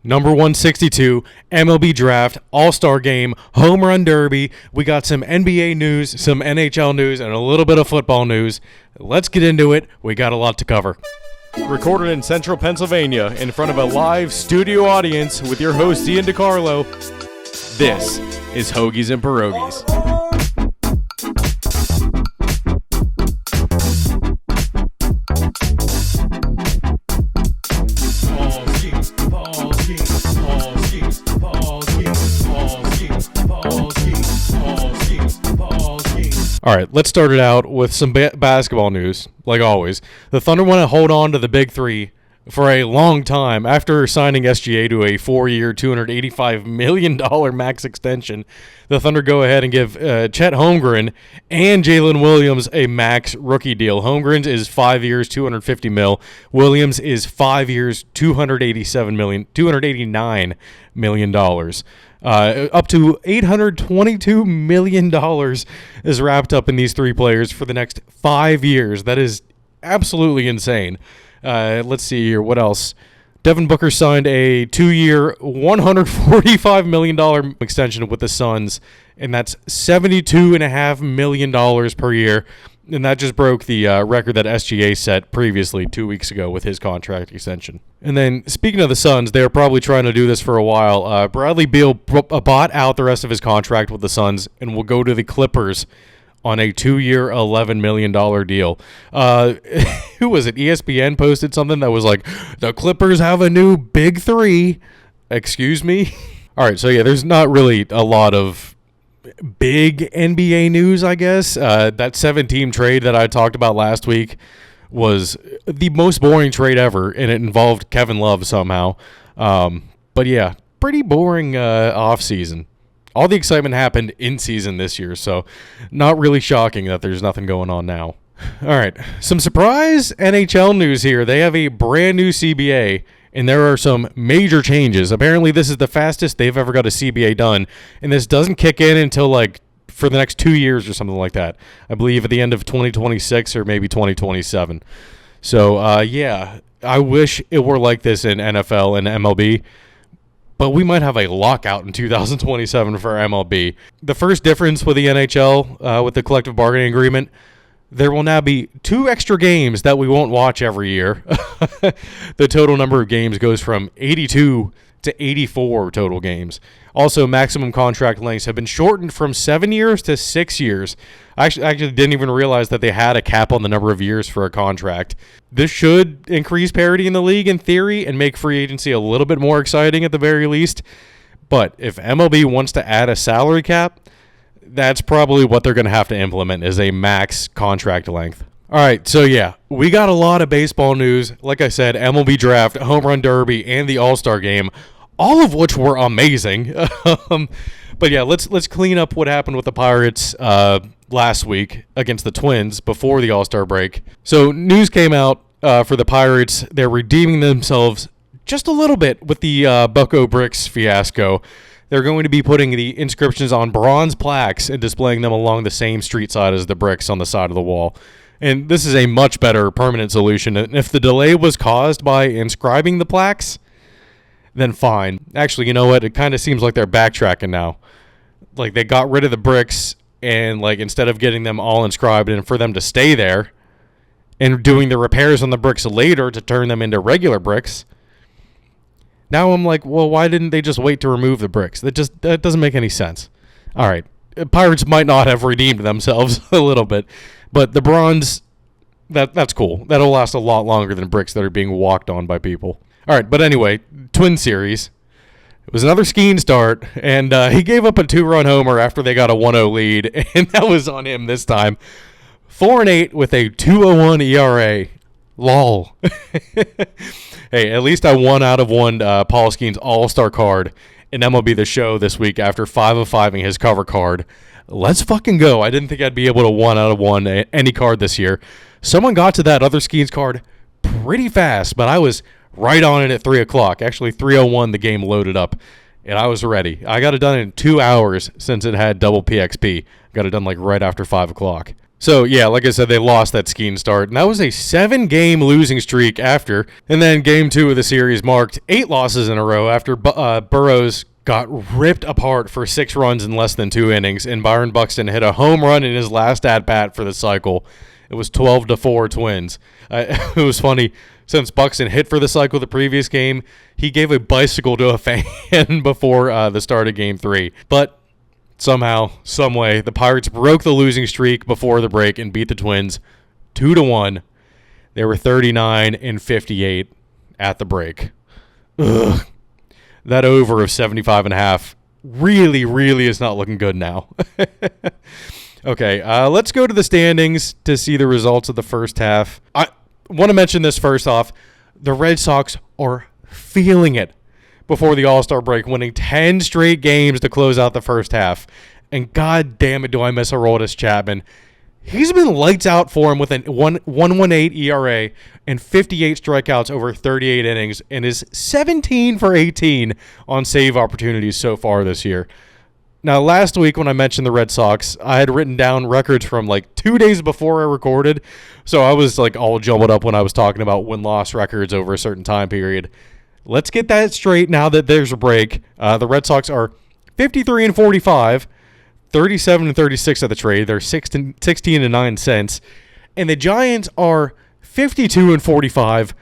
Number 162, MLB Draft, All-Star Game, Home Run Derby. We got some NBA news, some NHL news, and a little bit of football news. Let's get into it. We got a lot to cover. Recorded in central Pennsylvania in front of a live studio audience with your host, Ian DiCarlo, this is Hoagies and Pierogis. All right, let's start it out with some basketball news, like always. The Thunder want to hold on to the Big Three for a long time. After signing SGA to a 4-year, $285 million max extension, the Thunder go ahead and give Chet Holmgren and Jalen Williams a max rookie deal. Holmgren's is 5 years, $250 million. Williams is 5 years, $289 million. Up to $822 million is wrapped up in these three players for the next 5 years. That is absolutely insane. Let's see here. What else? Devin Booker signed a 2-year, $145 million extension with the Suns, and that's $72.5 million per year. And that just broke the record that SGA set previously 2 weeks ago with his contract extension. And then, speaking of the Suns, they were probably trying to do this for a while. Bradley Beal bought out the rest of his contract with the Suns and will go to the Clippers on a 2-year, $11 million deal. Who was it? ESPN posted something that was like, the Clippers have a new Big Three. Excuse me? All right, so yeah, there's not really a lot of big NBA news, I guess. That 7-team trade that I talked about last week was the most boring trade ever, and it involved Kevin Love somehow. But yeah, pretty boring offseason. All the excitement happened in season this year, so not really shocking that there's nothing going on now. All right, some surprise NHL news here. They have a brand new CBA, and there are some major changes. Apparently, this is the fastest they've ever got a CBA done, and this doesn't kick in until for the next 2 years or something like that. I believe at the end of 2026 or maybe 2027. So, yeah, I wish it were like this in NFL and MLB, but we might have a lockout in 2027 for MLB. The first difference with the NHL, with the collective bargaining agreement, there will now be 2 extra games that we won't watch every year. The total number of games goes from 82 to 84 total games. Also, maximum contract lengths have been shortened from 7 years to 6 years. I actually didn't even realize that they had a cap on the number of years for a contract. This should increase parity in the league in theory and make free agency a little bit more exciting at the very least. But if MLB wants to add a salary cap, that's probably what they're going to have to implement is a max contract length. All right, so yeah, we got a lot of baseball news. Like I said, MLB Draft, Home Run Derby, and the All-Star Game, all of which were amazing. But yeah, let's clean up what happened with the Pirates last week against the Twins before the All-Star break. So news came out for the Pirates. They're redeeming themselves just a little bit with the Bucco Bricks fiasco. They're going to be putting the inscriptions on bronze plaques and displaying them along the same street side as the bricks on the side of the wall. And this is a much better permanent solution. And if the delay was caused by inscribing the plaques, then fine. Actually, you know what? It kind of seems like they're backtracking now. Like they got rid of the bricks and instead of getting them all inscribed and for them to stay there and doing the repairs on the bricks later to turn them into regular bricks. Now I'm like, well, why didn't they just wait to remove the bricks? That doesn't make any sense. All right. Pirates might not have redeemed themselves a little bit, but the bronze, that's cool. That'll last a lot longer than bricks that are being walked on by people. All right, but anyway, Twin Series. It was another skiing start, and he gave up a 2-run homer after they got a 1-0 lead, and that was on him this time. 4-8 with a 2.01 ERA. Lol. Hey, at least I won out of one Paul Skeens All-Star card in MLB The Show this week after 5 of 5ing his cover card. Let's fucking go. I didn't think I'd be able to 1 out of 1 any card this year. Someone got to that other Skeens card pretty fast, but I was right on it at 3 o'clock. Actually, 3:01 the game loaded up, and I was ready. I got it done in 2 hours since it had double PXP. Got it done right after 5 o'clock. So, yeah, like I said, they lost that skiing start. And that was a 7-game losing streak after. And then game 2 of the series marked 8 losses in a row after Burrows got ripped apart for 6 runs in less than 2 innings. And Byron Buxton hit a home run in his last at-bat for the cycle. It was 12-4 Twins. It was funny. Since Buxton hit for the cycle the previous game, he gave a bicycle to a fan before the start of game 3. But somehow, someway, the Pirates broke the losing streak before the break and beat the Twins 2-1. They were 39-58 at the break. Ugh. That over of 75.5 really is not looking good now. Okay, let's go to the standings to see the results of the first half. I want to mention this first off. The Red Sox are feeling it before the All-Star break, winning 10 straight games to close out the first half. And god damn it, do I miss Aroldis Chapman. He's been lights out for him with an 1.18 ERA and 58 strikeouts over 38 innings and is 17 for 18 on save opportunities so far this year. Now, last week when I mentioned the Red Sox, I had written down records from like 2 days before I recorded, so I was like all jumbled up when I was talking about win-loss records over a certain time period. Let's get that straight now that there's a break. The Red Sox are 53-45, 37-36 at the trade. They're 16-9 cents. And the Giants are 52-45,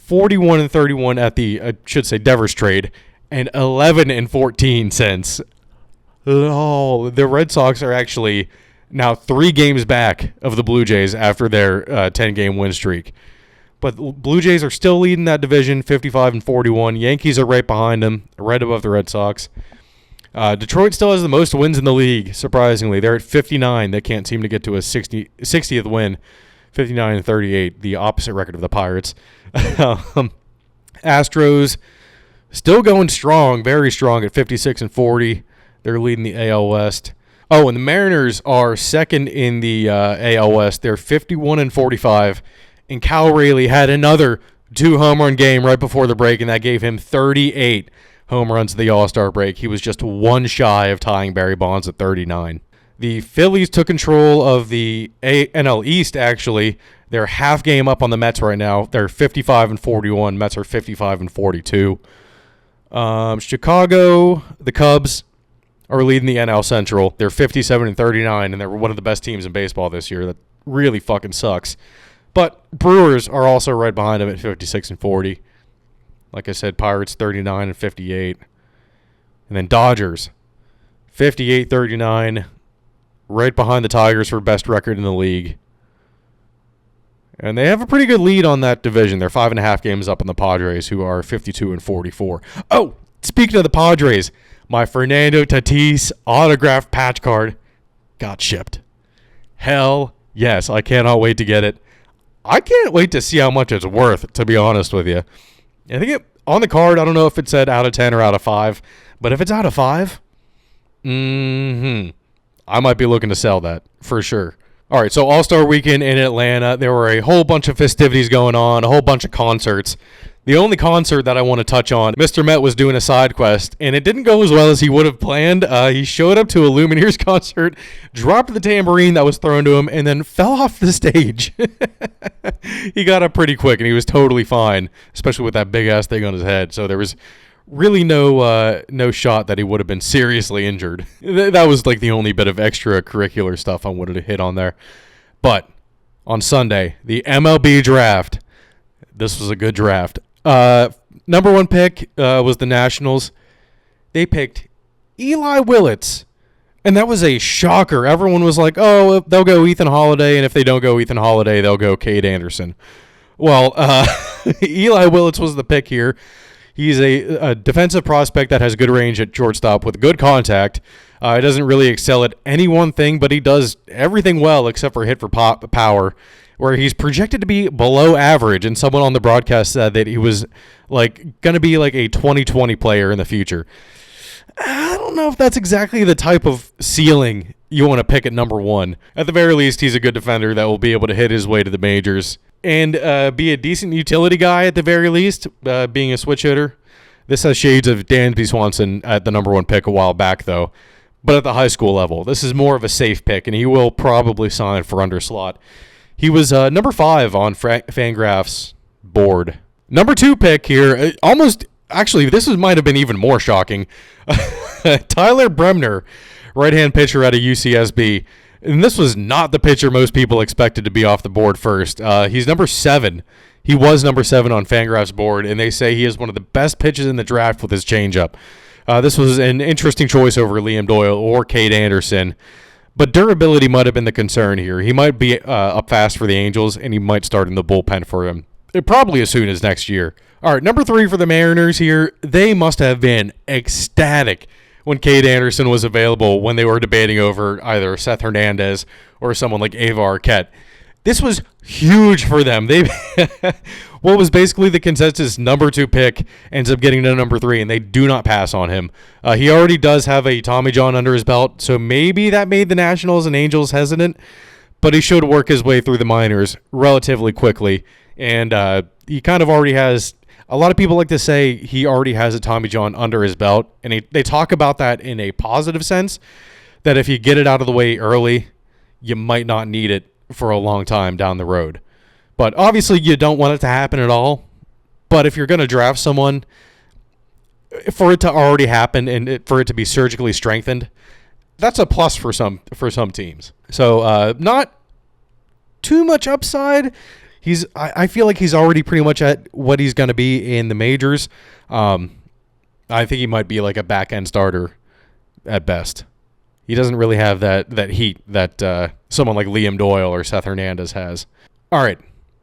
41-31 at the, I should say, Devers trade, and 11-14 cents. Oh, the Red Sox are actually now 3 games back of the Blue Jays after their 10-game win streak. But the Blue Jays are still leading that division, 55-41. Yankees are right behind them, right above the Red Sox. Detroit still has the most wins in the league, surprisingly. They're at 59. They can't seem to get to a 60th win, 59-38, the opposite record of the Pirates. Astros still going strong, very strong at 56-40. They're leading the AL West. Oh, and the Mariners are second in the AL West. They're 51-45. And Cal Raleigh had another 2-home-run game right before the break, and that gave him 38 home runs at the All-Star break. He was just one shy of tying Barry Bonds at 39. The Phillies took control of the NL East, actually. They're half game up on the Mets right now. They're 55-41. Mets are 55-42. Chicago, the Cubs are leading the NL Central. They're 57-39, and they're one of the best teams in baseball this year. That really fucking sucks. But Brewers are also right behind them at 56-40. Like I said, Pirates 39-58. And then Dodgers 58-39, right behind the Tigers for best record in the league. And they have a pretty good lead on that division. They're 5.5 games up on the Padres, who are 52-44. Oh, speaking of the Padres, my Fernando Tatis autographed patch card got shipped. Hell yes, I cannot wait to get it. I can't wait to see how much it's worth, to be honest with you. I think on the card, I don't know if it said out of 10 or out of 5, but if it's out of 5, I might be looking to sell that for sure. All right, so All-Star Weekend in Atlanta, there were a whole bunch of festivities going on, a whole bunch of concerts. The only concert that I want to touch on, Mr. Met was doing a side quest, and it didn't go as well as he would have planned. He showed up to a Lumineers concert, dropped the tambourine that was thrown to him, and then fell off the stage. He got up pretty quick, and he was totally fine, especially with that big-ass thing on his head. So there was really no shot that he would have been seriously injured. That was like the only bit of extracurricular stuff I wanted to hit on there. But on Sunday, the MLB draft, this was a good draft. Number 1 pick was the Nationals. They picked Eli Willits, and that was a shocker. Everyone was like, oh, they'll go Ethan Holiday, and if they don't go Ethan Holiday, they'll go Cade Anderson. Well, Eli Willits was the pick here. He's a defensive prospect that has good range at shortstop with good contact. He doesn't really excel at any one thing, but he does everything well except for hit for power, where he's projected to be below average, and someone on the broadcast said that he was like going to be like a 2020 player in the future. I don't know if that's exactly the type of ceiling you want to pick at number 1. At the very least, he's a good defender that will be able to hit his way to the majors and be a decent utility guy at the very least, being a switch hitter. This has shades of Dansby Swanson at the number 1 pick a while back, though. but at the high school level. This is more of a safe pick, and he will probably sign for under slot. He was number 5 on Fangraphs board. Number 2 pick here, actually, this might have been even more shocking. Tyler Bremner, right-hand pitcher out of UCSB. And this was not the pitcher most people expected to be off the board first. He's number 7. He was number 7 on Fangraphs board, and they say he is one of the best pitches in the draft with his changeup. This was an interesting choice over Liam Doyle or Cade Anderson, but durability might have been the concern here. He might be up fast for the Angels, and he might start in the bullpen for him, probably as soon as next year. All right, number 3 for the Mariners here. They must have been ecstatic when Cade Anderson was available when they were debating over either Seth Hernandez or someone like Ava Arquette. This was huge for them. They what was basically the consensus number 2 pick ends up getting to number 3, and they do not pass on him. He already does have a Tommy John under his belt, so maybe that made the Nationals and Angels hesitant, but he should work his way through the minors relatively quickly, and he kind of already has. A lot of people like to say he already has a Tommy John under his belt, and they talk about that in a positive sense, that if you get it out of the way early, you might not need it for a long time down the road. But obviously you don't want it to happen at all. But if you're going to draft someone, for it to already happen and for it to be surgically strengthened, that's a plus for some teams. So not too much upside. I feel like he's already pretty much at what he's going to be in the majors. I think he might be like a back-end starter at best. He doesn't really have that heat that someone like Liam Doyle or Seth Hernandez has. All right,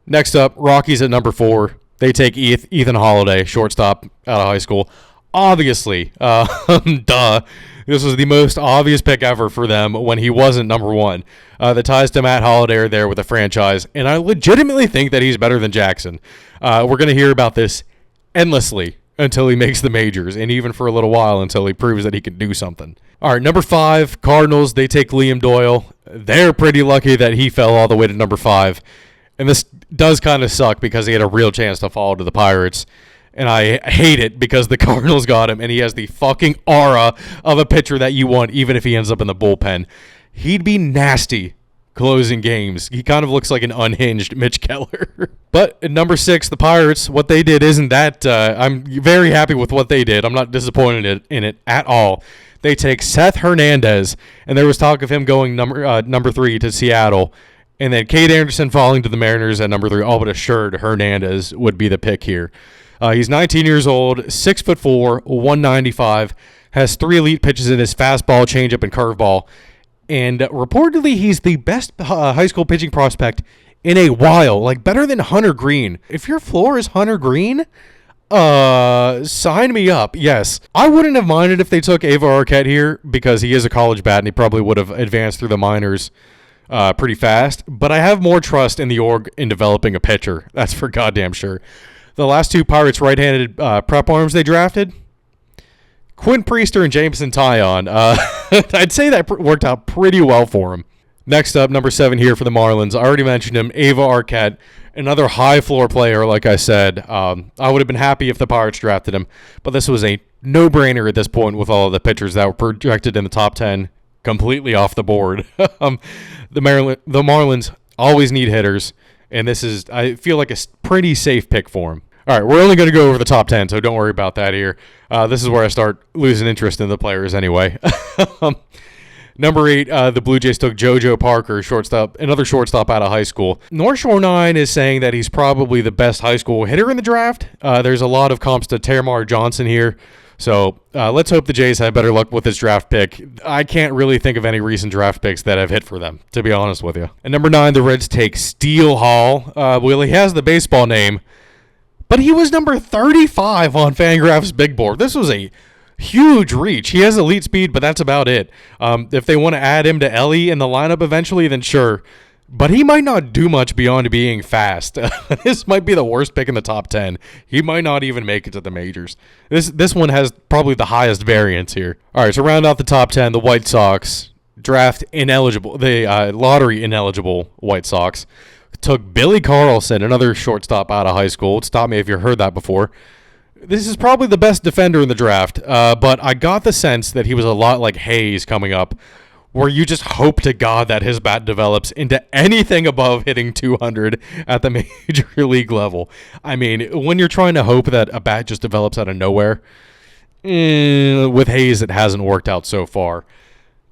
next up, Rockies at number 4. They take Ethan Holiday, shortstop out of high school. Obviously, duh. This was the most obvious pick ever for them when he wasn't number 1. The ties to Matt Holliday are there with the franchise, and I legitimately think that he's better than Jackson. We're going to hear about this endlessly until he makes the majors, and even for a little while until he proves that he can do something. All right, number 5, Cardinals. They take Liam Doyle. They're pretty lucky that he fell all the way to number 5, and this does kind of suck because he had a real chance to fall to the Pirates. And I hate it because the Cardinals got him, and he has the fucking aura of a pitcher that you want, even if he ends up in the bullpen. He'd be nasty closing games. He kind of looks like an unhinged Mitch Keller. But at number 6, the Pirates, what they did isn't that... I'm very happy with what they did. I'm not disappointed in it at all. They take Seth Hernandez, and there was talk of him going number 3 to Seattle, and then Cade Anderson falling to the Mariners at number 3. All but assured Hernandez would be the pick here. He's 19 years old, 6'4", 195, has 3 elite pitches in his fastball, changeup, and curveball. And reportedly, he's the best high school pitching prospect in a while, like better than Hunter Green. If your floor is Hunter Green, sign me up. Yes. I wouldn't have minded if they took Ava Arquette here because he is a college bat and he probably would have advanced through the minors pretty fast. But I have more trust in the org in developing a pitcher. That's for goddamn sure. The last 2 Pirates right-handed prep arms they drafted, Quinn Priester and Jameson Taillon. I'd say that worked out pretty well for him. Next up, number 7 here for the Marlins. I already mentioned him, Ava Arquette, another high-floor player, like I said. I would have been happy if the Pirates drafted him, but this was a no-brainer at this point with all of the pitchers that were projected in the top 10 completely off the board. The Marlins always need hitters, and this is, I feel like, a pretty safe pick for him. All right, we're only going to go over the top 10, so don't worry about that here. This is where I start losing interest in the players anyway. Number 8, the Blue Jays took JoJo Parker, another shortstop out of high school. North Shore 9 is saying that he's probably the best high school hitter in the draft. There's a lot of comps to Termar Johnson here, so let's hope the Jays have better luck with this draft pick. I can't really think of any recent draft picks that have hit for them, to be honest with you. And number 9, the Reds take Steele Hall. Well, he has the baseball name, but he was number 35 on Fangraphs Big Board. This was a huge reach. He has elite speed, but that's about it. If they want to add him to Ellie in the lineup eventually, then sure. But he might not do much beyond being fast. This might be the worst pick in the top 10. He might not even make it to the majors. This one has probably the highest variance here. All right, so round out the top 10, the White Sox draft ineligible, the lottery ineligible White Sox took Billy Carlson, another shortstop out of high school. Stop me if you've heard that before. This is probably the best defender in the draft, but I got the sense that he was a lot like Hayes coming up, where you just hope to God that his bat develops into anything above hitting 200 at the major league level. I mean, when you're trying to hope that a bat just develops out of nowhere, with Hayes it hasn't worked out so far.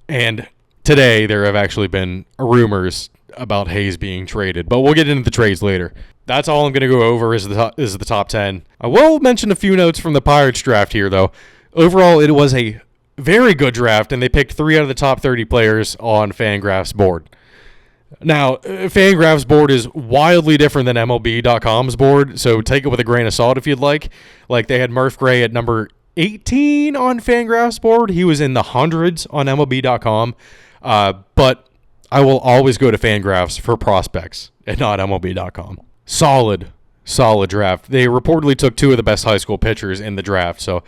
And today there have actually been rumors about Hayes being traded, but we'll get into the trades later. That's all I'm going to go over is the top 10. I will mention a few notes from the Pirates draft here, though. Overall, it was a very good draft, and they picked 3 out of the top 30 players on Fangraphs' board. Now, Fangraphs' board is wildly different than MLB.com's board, so take it with a grain of salt if you'd like. Like, they had Murph Gray at number 18 on Fangraphs' board. He was in the hundreds on MLB.com, but I will always go to Fangraphs for prospects and not MLB.com. Solid draft. They reportedly took 2 of the best high school pitchers in the draft, so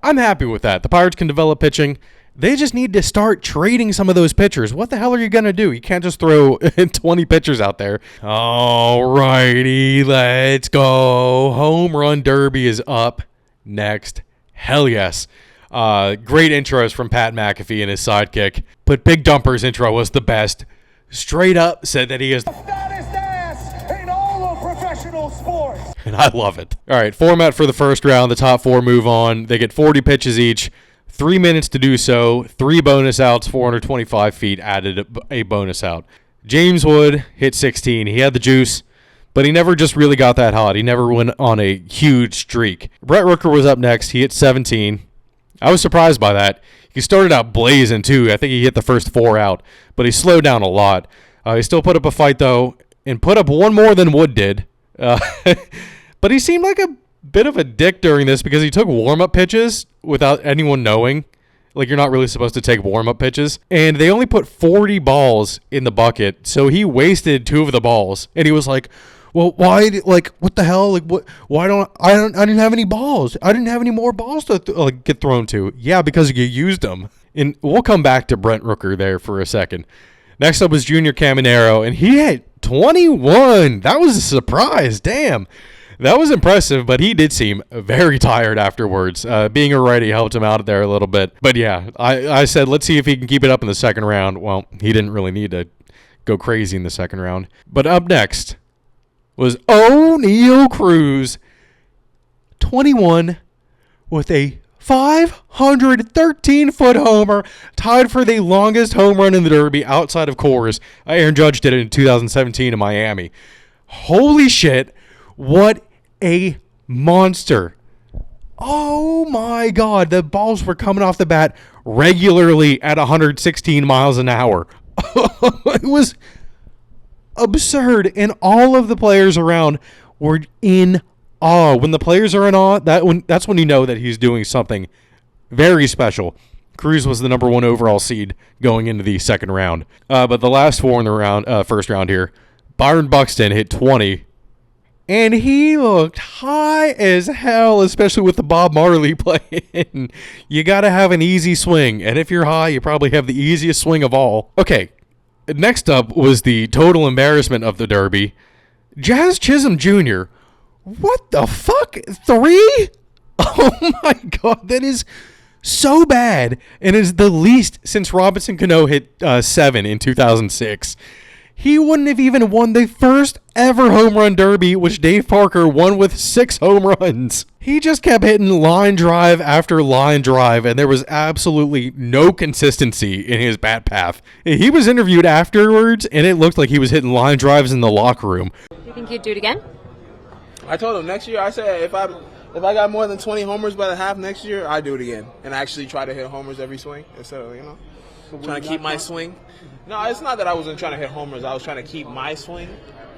I'm happy with that. The Pirates can develop pitching. They just need to start trading some of those pitchers. What the hell are you going to do? You can't just throw 20 pitchers out there. All righty, let's go. Home Run Derby is up next. Hell yes. Great intros from Pat McAfee and his sidekick, but Big Dumper's intro was the best. Straight up said that he is the fattest ass in all of professional sports. And I love it. All right, format for the first round. The top 4 move on. They get 40 pitches each, 3 minutes to do so, 3 bonus outs, 425 feet added a bonus out. James Wood hit 16. He had the juice, but he never just really got that hot. He never went on a huge streak. Brett Rooker was up next. He hit 17. I was surprised by that. He started out blazing, too. I think he hit the first 4 out, but he slowed down a lot. He still put up a fight, though, and put up 1 more than Wood did. But he seemed like a bit of a dick during this because he took warm-up pitches without anyone knowing. Like, you're not really supposed to take warm-up pitches. And they only put 40 balls in the bucket, so he wasted 2 of the balls. And he was like, well, why, like, what the hell? Like, what? Why I didn't have any balls. I didn't have any more balls to get thrown to. Yeah, because you used them. And we'll come back to Brent Rooker there for a second. Next up was Junior Caminero, and he hit 21. That was a surprise. Damn. That was impressive, but he did seem very tired afterwards. Being a righty helped him out there a little bit. But yeah, I said, let's see if he can keep it up in the second round. Well, he didn't really need to go crazy in the second round. But up next was O'Neal Cruz, 21, with a 513-foot homer, tied for the longest home run in the Derby outside of Coors. Aaron Judge did it in 2017 in Miami. Holy shit, what a monster. Oh my God, the balls were coming off the bat regularly at 116 miles an hour. It was absurd, and all of the players around were in awe. When the players are in awe, that's when you know that he's doing something very special. Cruz was the number 1 overall seed going into the second round. But the last 4 in the first round here, Byron Buxton hit 20, and he looked high as hell, especially with the Bob Marley playing. You got to have an easy swing, and if you're high, you probably have the easiest swing of all. Okay. Next up was the total embarrassment of the Derby. Jazz Chisholm Jr. What the fuck? 3? Oh my God, that is so bad. And is the least since Robinson Cano hit 7 in 2006. He wouldn't have even won the first ever home run derby, which Dave Parker won with 6 home runs. He just kept hitting line drive after line drive, and there was absolutely no consistency in his bat path. He was interviewed afterwards, and it looked like he was hitting line drives in the locker room. Do you think you'd do it again? I told him next year, I said if I got more than 20 homers by the half next year, I'd do it again and actually try to hit homers every swing instead of, trying to keep my swing. No, it's not that I wasn't trying to hit homers. I was trying to keep my swing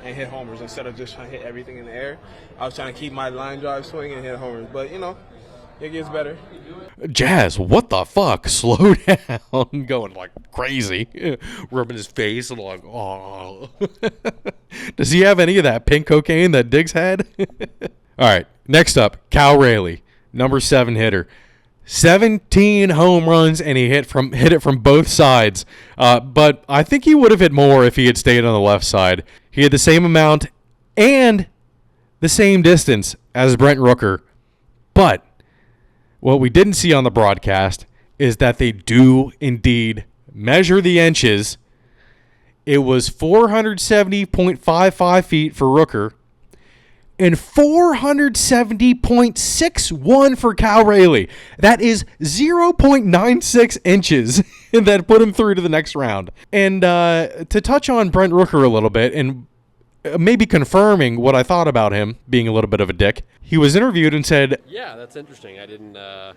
and hit homers instead of just trying to hit everything in the air. I was trying to keep my line drive swing and hit homers. But, it gets better. Jazz, what the fuck? Slow down. Going like crazy. Rubbing his face and like, oh. Does he have any of that pink cocaine that Diggs had? All right, next up, Cal Raleigh, number 7 hitter. 17 home runs, and he hit it from both sides. But I think he would have hit more if he had stayed on the left side. He had the same amount and the same distance as Brent Rooker. But what we didn't see on the broadcast is that they do indeed measure the inches. It was 470.55 feet for Rooker and 470.61 for Cal Rayleigh. That is 0.96 inches that put him through to the next round. And to touch on Brent Rooker a little bit and maybe confirming what I thought about him being a little bit of a dick, he was interviewed and said, "Yeah, that's interesting. I didn't. I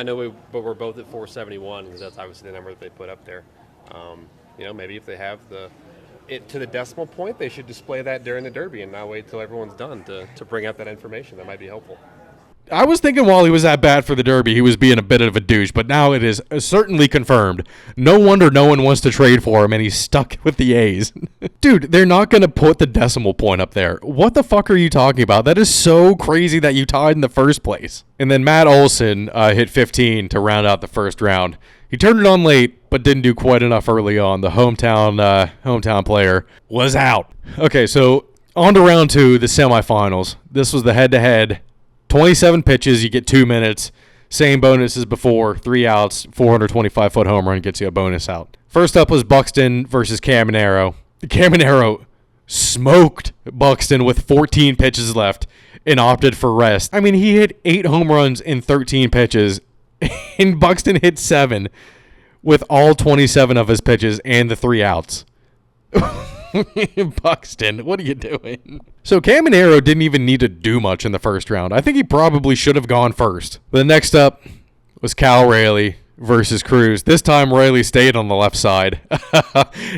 know but we're both at 471 because that's obviously the number that they put up there. Maybe if they have it to the decimal point, they should display that during the Derby and not wait till everyone's done to bring up that information. That might be helpful." I was thinking while he was that bad for the Derby, he was being a bit of a douche, but now it is certainly confirmed. No wonder no one wants to trade for him, and he's stuck with the A's. Dude, they're not going to put the decimal point up there. What the fuck are you talking about? That is so crazy that you tied in the first place. And then Matt Olson hit 15 to round out the first round. He turned it on late, but didn't do quite enough early on. The hometown player was out. Okay, so on to round 2, the semifinals. This was the head-to-head. 27 pitches, you get 2 minutes. Same bonus as before, 3 outs, 425-foot home run gets you a bonus out. First up was Buxton versus Caminero. Caminero smoked Buxton with 14 pitches left and opted for rest. I mean, he hit 8 home runs in 13 pitches, and Buxton hit 7 with all 27 of his pitches and the 3 outs. Buxton, what are you doing? So Caminero didn't even need to do much in the first round. I think he probably should have gone first. The next up was Cal Rayleigh versus Cruz. This time Rayleigh stayed on the left side,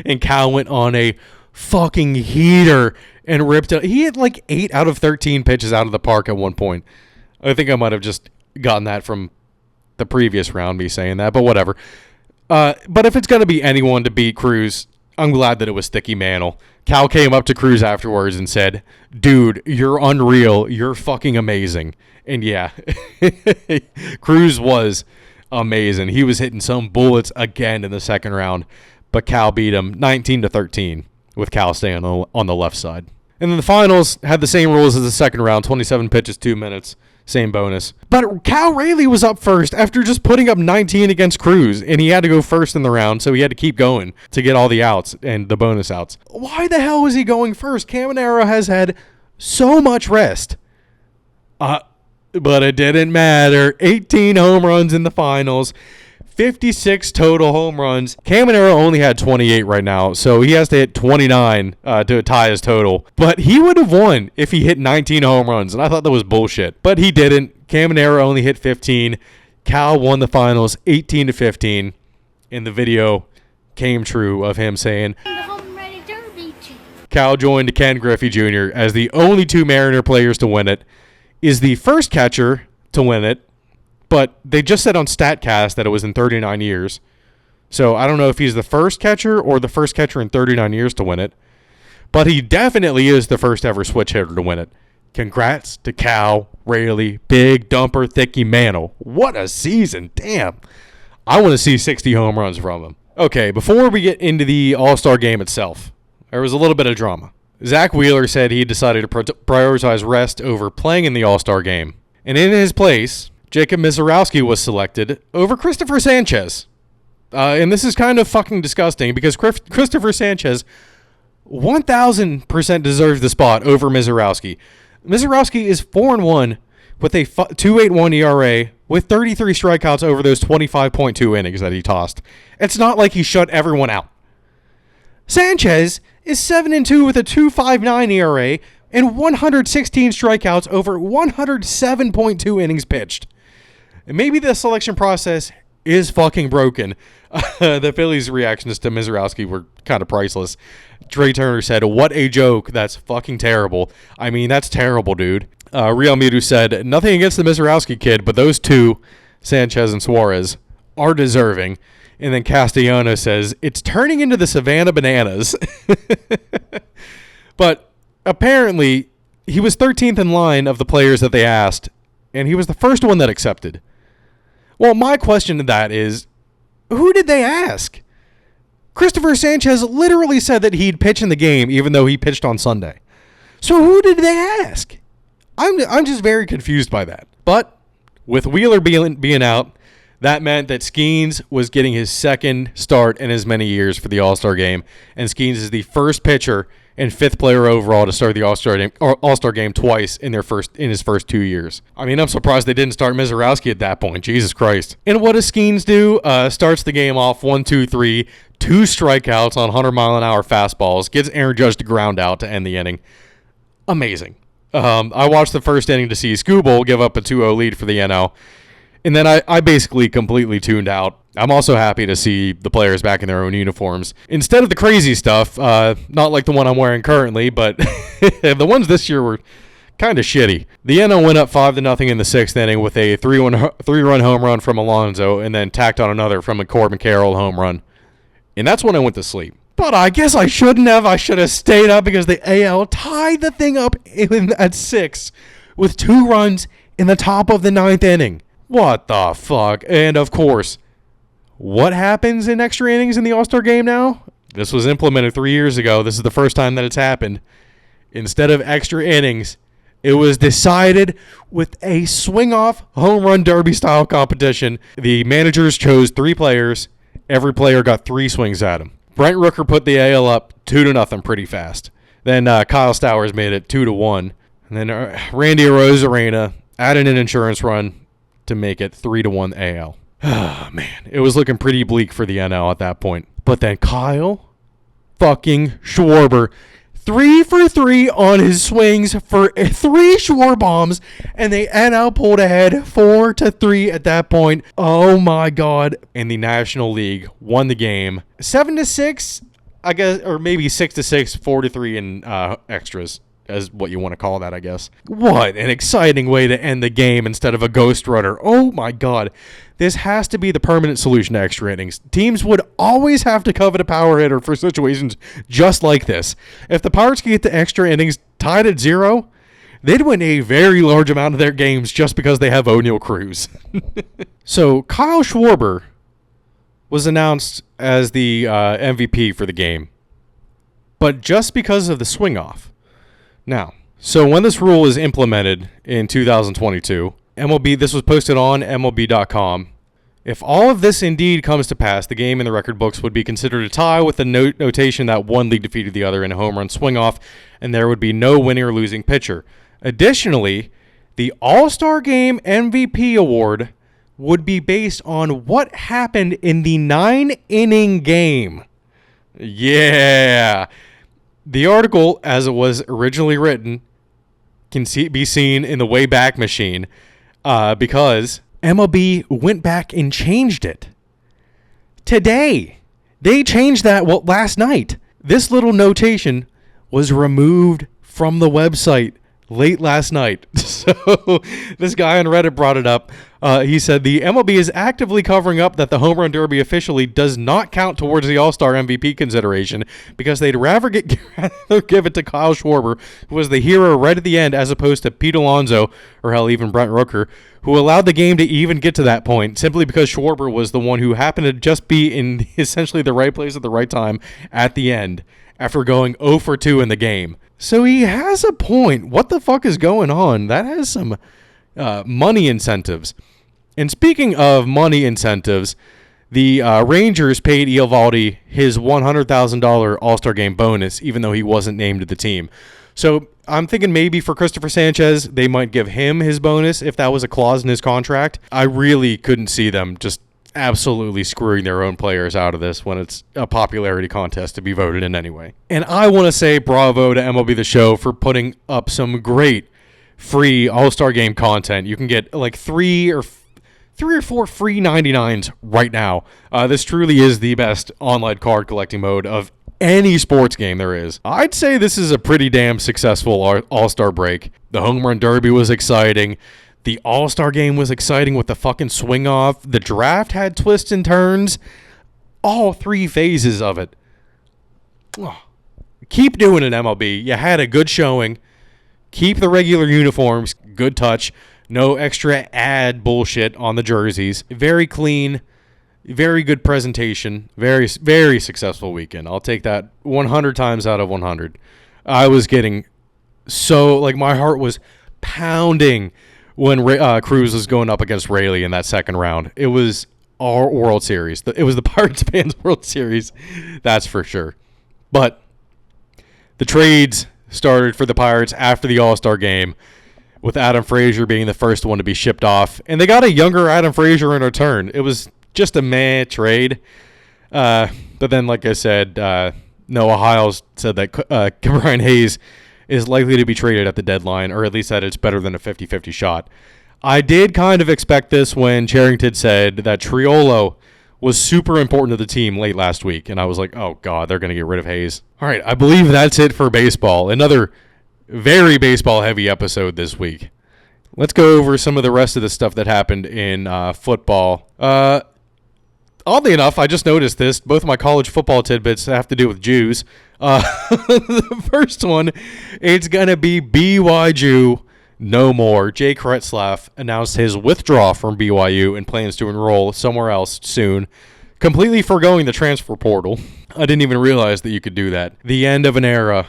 and Cal went on a fucking heater and ripped it. He had like 8 out of 13 pitches out of the park at one point. I think I might have just gotten that from the previous round, me saying that, but whatever. But if it's going to be anyone to beat Cruz, I'm glad that it was Sticky Mantle. Cal came up to Cruz afterwards and said, "Dude, you're unreal. You're fucking amazing." And yeah, Cruz was amazing. He was hitting some bullets again in the second round, but Cal beat him 19-13 with Cal staying on the left side. And then the finals had the same rules as the second round, 27 pitches, 2 minutes. Same bonus. But Cal Rayleigh was up first after just putting up 19 against Cruz, and he had to go first in the round, so he had to keep going to get all the outs and the bonus outs. Why the hell was he going first? Caminero has had so much rest. But it didn't matter. 18 home runs in the finals. 56 total home runs. Caminero only had 28 right now, so he has to hit 29 to tie his total. But he would have won if he hit 19 home runs, and I thought that was bullshit. But he didn't. Caminero only hit 15. Cal won the finals 18-15, and the video came true of him saying, Cal joined Ken Griffey Jr. as the only 2 Mariner players to win it, is the first catcher to win it, but they just said on StatCast that it was in 39 years. So I don't know if he's the first catcher or the first catcher in 39 years to win it. But he definitely is the first ever switch hitter to win it. Congrats to Cal Rayleigh, big dumper, thicky Mantle. What a season. Damn. I want to see 60 home runs from him. Okay, before we get into the All-Star game itself, there was a little bit of drama. Zach Wheeler said he decided to prioritize rest over playing in the All-Star game. And in his place, Jacob Misiorowski was selected over Christopher Sanchez. And this is kind of fucking disgusting because Christopher Sanchez 1,000% deserves the spot over Misiorowski. Misiorowski is 4-1 with a 2.81 ERA with 33 strikeouts over those 25.2 innings that he tossed. It's not like he shut everyone out. Sanchez is 7-2 with a 2.59 ERA and 116 strikeouts over 107.2 innings pitched. And maybe the selection process is fucking broken. The Phillies' reactions to Misiorowski were kind of priceless. Trey Turner said, "What a joke. That's fucking terrible." I mean, that's terrible, dude. Real Mutu said, "Nothing against the Misiorowski kid, but those two, Sanchez and Suarez, are deserving." And then Castellano says, "It's turning into the Savannah Bananas." But apparently, he was 13th in line of the players that they asked, and he was the first one that accepted. Well, my question to that is, who did they ask? Christopher Sanchez literally said that he'd pitch in the game, even though he pitched on Sunday. So who did they ask? I'm just very confused by that. But With Wheeler being out, that meant that Skeens was getting his second start in as many years for the All-Star game, and Skeens is the first pitcher and fifth player overall to start the All-Star game twice in his first 2 years. I mean, I'm surprised they didn't start Mizorowski at that point. Jesus Christ. And what does Skeens do? Starts the game off 1-2-3, 2 strikeouts on 100-mile-an-hour fastballs, gets Aaron Judge to ground out to end the inning. Amazing. I watched the first inning to see Skubal give up a 2-0 lead for the NL. And then I basically completely tuned out. I'm also happy to see the players back in their own uniforms. Instead of the crazy stuff, not like the one I'm wearing currently, but the ones this year were kind of shitty. The NL went up 5-0 in the 6th inning with a 3-run home run from Alonso and then tacked on another from a Corbin Carroll home run. And that's when I went to sleep. But I guess I shouldn't have. I should have stayed up because the AL tied the thing up at 6 with 2 runs in the top of the 9th inning. What the fuck? And of course, what happens in extra innings in the All-Star game now? This was implemented 3 years ago. This is the first time that it's happened. Instead of extra innings, it was decided with a swing-off home run derby style competition. The managers chose 3 players. Every player got 3 swings at him. Brent Rooker put the AL up 2-0 pretty fast. Then Kyle Stowers made it 2-1. And then Randy Arozarena added an insurance run to make it 3-1 AL. Oh, man. It was looking pretty bleak for the NL at that point. But then Kyle fucking Schwarber, 3 for 3 on his swings for 3 Schwarber bombs, and the NL pulled ahead 4-3 at that point. Oh, my God. And the National League won the game 7-6, I guess, or maybe 6-6, 4-3 in extras. As what you want to call that, I guess. What an exciting way to end the game instead of a ghost runner. Oh my God. This has to be the permanent solution to extra innings. Teams would always have to covet a power hitter for situations just like this. If the Pirates could get to extra innings tied at 0, they'd win a very large amount of their games just because they have O'Neal Cruz. So Kyle Schwarber was announced as the MVP for the game, but just because of the swing off. Now, so when this rule is implemented in 2022, this was posted on MLB.com. If all of this indeed comes to pass, the game in the record books would be considered a tie with the notation that one league defeated the other in a home run swing-off, and there would be no winning or losing pitcher. Additionally, the All-Star Game MVP award would be based on what happened in the 9-inning game. Yeah. The article, as it was originally written, can be seen in the Wayback Machine because MLB went back and changed it. Today, they changed that last night. This little notation was removed from the website late last night. So this guy on Reddit brought it up. He said the MLB is actively covering up that the home run derby officially does not count towards the All-Star MVP consideration because they'd rather give it to Kyle Schwarber, who was the hero right at the end, as opposed to Pete Alonso, or hell, even Brent Rooker, who allowed the game to even get to that point simply because Schwarber was the one who happened to just be in essentially the right place at the right time at the end after going 0 for 2 in the game. So he has a point. What the fuck is going on? That has some money incentives. And speaking of money incentives, the Rangers paid Eovaldi his $100,000 All-Star Game bonus, even though he wasn't named to the team. So I'm thinking maybe for Christopher Sanchez, they might give him his bonus if that was a clause in his contract. I really couldn't see them just absolutely screwing their own players out of this when it's a popularity contest to be voted in anyway. And I want to say bravo to MLB The Show for putting up some great free All-Star Game content. You can get like three or four free 99s right now. This truly is the best online card collecting mode of any sports game there is. I'd say this is a pretty damn successful All-Star break. The Home Run Derby was exciting. The All-Star Game was exciting with the fucking swing-off. The draft had twists and turns. All 3 phases of it. Oh. Keep doing it, MLB. You had a good showing. Keep the regular uniforms. Good touch. No extra ad bullshit on the jerseys. Very clean. Very good presentation. Very, very successful weekend. I'll take that 100 times out of 100. I was getting so, like, my heart was pounding when Cruz was going up against Rayleigh in that second round. It was our World Series. It was the Pirates fans' World Series, that's for sure. But the trades started for the Pirates after the All-Star game, with Adam Frazier being the first one to be shipped off. And they got a younger Adam Frazier in return. It was just a meh trade. But then, like I said, Noah Hiles said that Brian Hayes is likely to be traded at the deadline, or at least that it's better than a 50-50 shot. I did kind of expect this when Cherington said that Triolo was super important to the team late last week, and I was like, oh, God, they're going to get rid of Hayes. All right, I believe that's it for baseball. Another very baseball-heavy episode this week. Let's go over some of the rest of the stuff that happened in football. Oddly enough, I just noticed this. Both of my college football tidbits have to do with Jews. The first one, it's going to be BYU no more. Jay Kretzlaff announced his withdrawal from BYU and plans to enroll somewhere else soon, completely foregoing the transfer portal. I didn't even realize that you could do that. The end of an era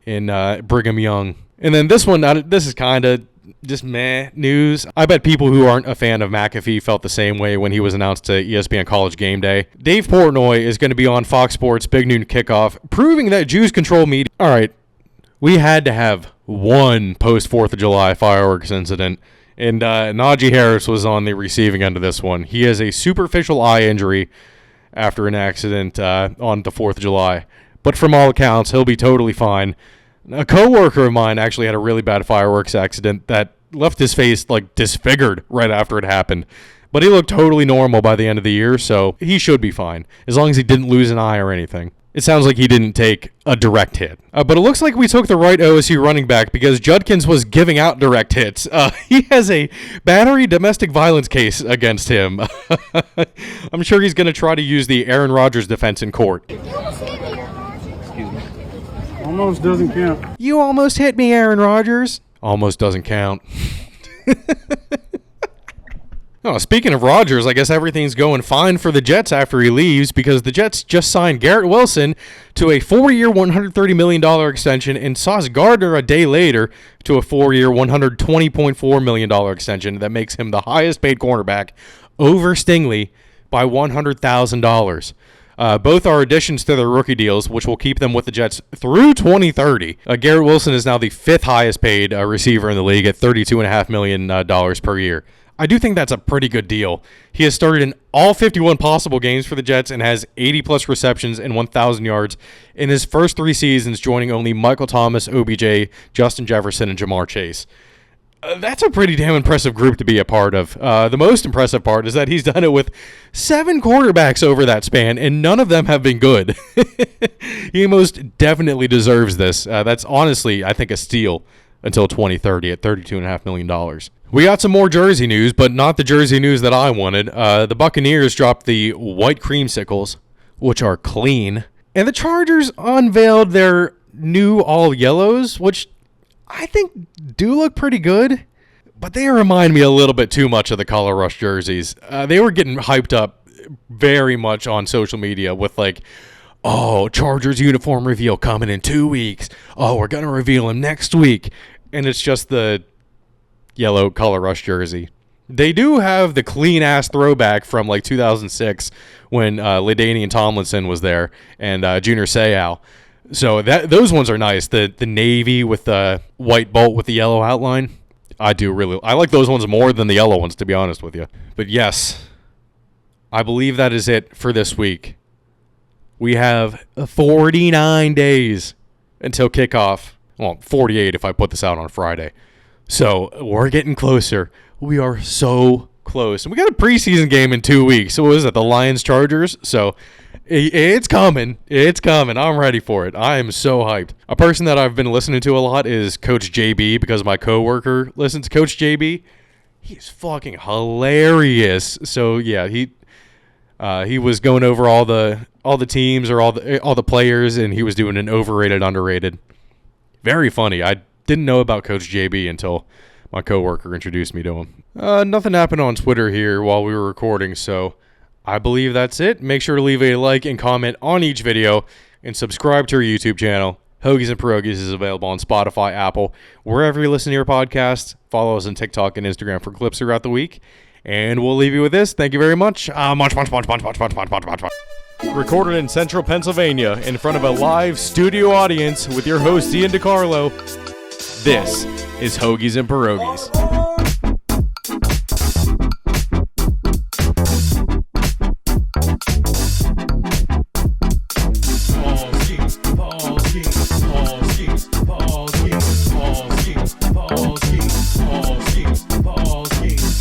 in Brigham Young. And then this one, this is kind of just meh news. I bet people who aren't a fan of McAfee felt the same way when he was announced to ESPN College Game Day. Dave Portnoy is going to be on Fox Sports Big Noon Kickoff, proving that Jews control media. All right, we had to have one post-4th of July fireworks incident, and Najee Harris was on the receiving end of this one. He has a superficial eye injury after an accident on the 4th of July. But from all accounts, he'll be totally fine. A coworker of mine actually had a really bad fireworks accident that left his face like disfigured right after it happened. But he looked totally normal by the end of the year, so he should be fine, as long as he didn't lose an eye or anything. It sounds like he didn't take a direct hit. But it looks like we took the right OSU running back because Judkins was giving out direct hits. He has a battery domestic violence case against him. I'm sure he's going to try to use the Aaron Rodgers defense in court. Almost doesn't count. You almost hit me, Aaron Rodgers. Almost doesn't count. Oh, speaking of Rodgers, I guess everything's going fine for the Jets after he leaves because the Jets just signed Garrett Wilson to a 4-year, $130 million extension and Sauce Gardner a day later to a 4-year, $120.4 million extension that makes him the highest paid cornerback over Stingley by $100,000. Both are additions to their rookie deals, which will keep them with the Jets through 2030. Garrett Wilson is now the 5th highest paid receiver in the league at $32.5 million per year. I do think that's a pretty good deal. He has started in all 51 possible games for the Jets and has 80-plus receptions and 1,000 yards in his first 3 seasons, joining only Michael Thomas, OBJ, Justin Jefferson, and Jamar Chase. That's a pretty damn impressive group to be a part of. The most impressive part is that he's done it with 7 quarterbacks over that span, and none of them have been good. He most definitely deserves this. That's honestly, I think, a steal until 2030 at $32.5 million. We got some more jersey news, but not the jersey news that I wanted. The Buccaneers dropped the white creamsicles, which are clean, and the Chargers unveiled their new all yellows, which I think do look pretty good, but they remind me a little bit too much of the Color Rush jerseys. They were getting hyped up very much on social media with like, oh, Chargers uniform reveal coming in 2 weeks. Oh, we're going to reveal him next week. And it's just the yellow Color Rush jersey. They do have the clean-ass throwback from like 2006 when LaDainian Tomlinson was there and Junior Seau. So those ones are nice. The navy with the white bolt with the yellow outline. I like those ones more than the yellow ones, to be honest with you. But yes, I believe that is it for this week. We have 49 days until kickoff. Well, 48 if I put this out on Friday. So we're getting closer. We are so close. And we got a preseason game in 2 weeks. So what is it? The Lions-Chargers? So it's coming. It's coming. I'm ready for it. I am so hyped. A person that I've been listening to a lot is Coach JB because my coworker listens to Coach JB. He's fucking hilarious. So yeah, he was going over all the teams or all the players, and he was doing an overrated, underrated. Very funny. I didn't know about Coach JB until my coworker introduced me to him. Nothing happened on Twitter here while we were recording, so I believe that's it. Make sure to leave a like and comment on each video and subscribe to our YouTube channel. Hoagies and Pierogis is available on Spotify, Apple, wherever you listen to your podcasts. Follow us on TikTok and Instagram for clips throughout the week. And we'll leave you with this. Thank you very much. Recorded in central Pennsylvania in front of a live studio audience with your host, Ian DiCarlo. This is Hoagies and Pierogis.